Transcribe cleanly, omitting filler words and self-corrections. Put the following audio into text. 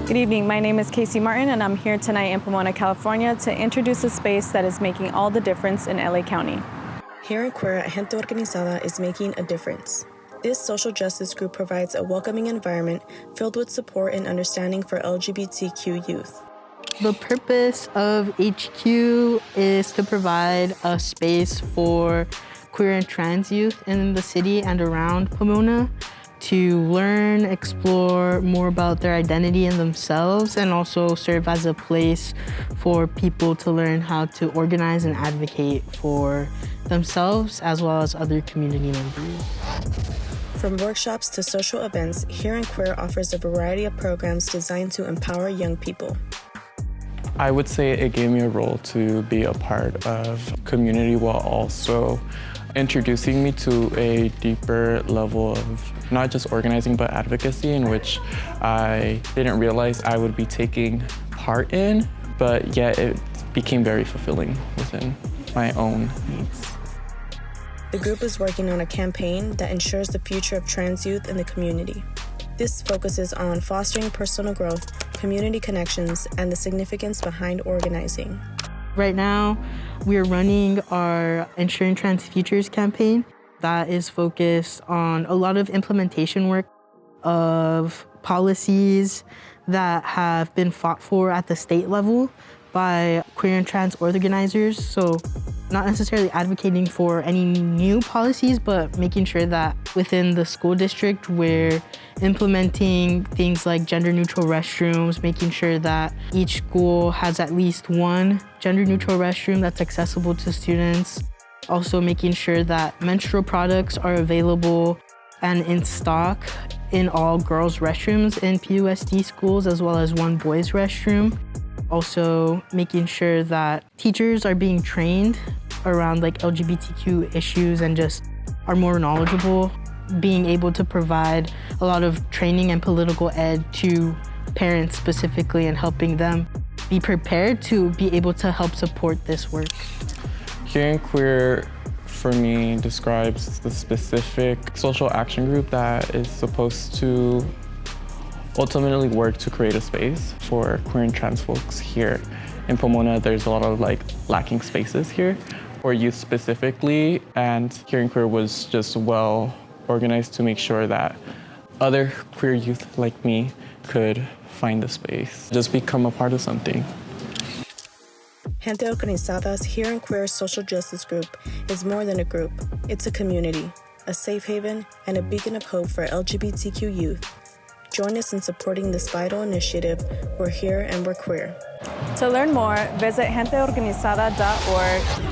Good evening, my name is Casey Martin and I'm here tonight in Pomona, California to introduce a space that is making all the difference in LA County. Here in Queer at Gente Organizada is making a difference. This social justice group provides a welcoming environment filled with support and understanding for LGBTQ youth. The purpose of HQ is to provide a space for queer and trans youth in the city and around Pomona to learn, explore more about their identity and themselves, and also serve as a place for people to learn how to organize and advocate for themselves as well as other community members. From workshops to social events, Here in Queer offers a variety of programs designed to empower young people. I would say it gave me a role to be a part of community while also introducing me to a deeper level of not just organizing but advocacy, in which I didn't realize I would be taking part in, but yet it became very fulfilling within my own needs. The group is working on a campaign that ensures the future of trans youth in the community. This focuses on fostering personal growth, community connections, and the significance behind organizing. Right now, we are running our Ensuring Trans Futures campaign that is focused on a lot of implementation work of policies that have been fought for at the state level by queer and trans organizers. So not necessarily advocating for any new policies, but making sure that within the school district we're implementing things like gender-neutral restrooms, making sure that each school has at least one gender-neutral restroom that's accessible to students. Also making sure that menstrual products are available and in stock in all girls' restrooms in PUSD schools, as well as one boys' restroom. Also making sure that teachers are being trained around like LGBTQ issues and just are more knowledgeable, being able to provide a lot of training and political ed to parents specifically and helping them be prepared to be able to help support this work. Here in Queer, for me, describes the specific social action group that is supposed to ultimately work to create a space for queer and trans folks here. In Pomona, there's a lot of lacking spaces here for youth specifically, and Here in Queer was just well organized to make sure that other queer youth like me could find the space, just become a part of something. Gente Organizada's Here in Queer social justice group is more than a group. It's a community, a safe haven, and a beacon of hope for LGBTQ youth. Join us in supporting this vital initiative. We're here and we're queer. To learn more, visit genteorganizada.org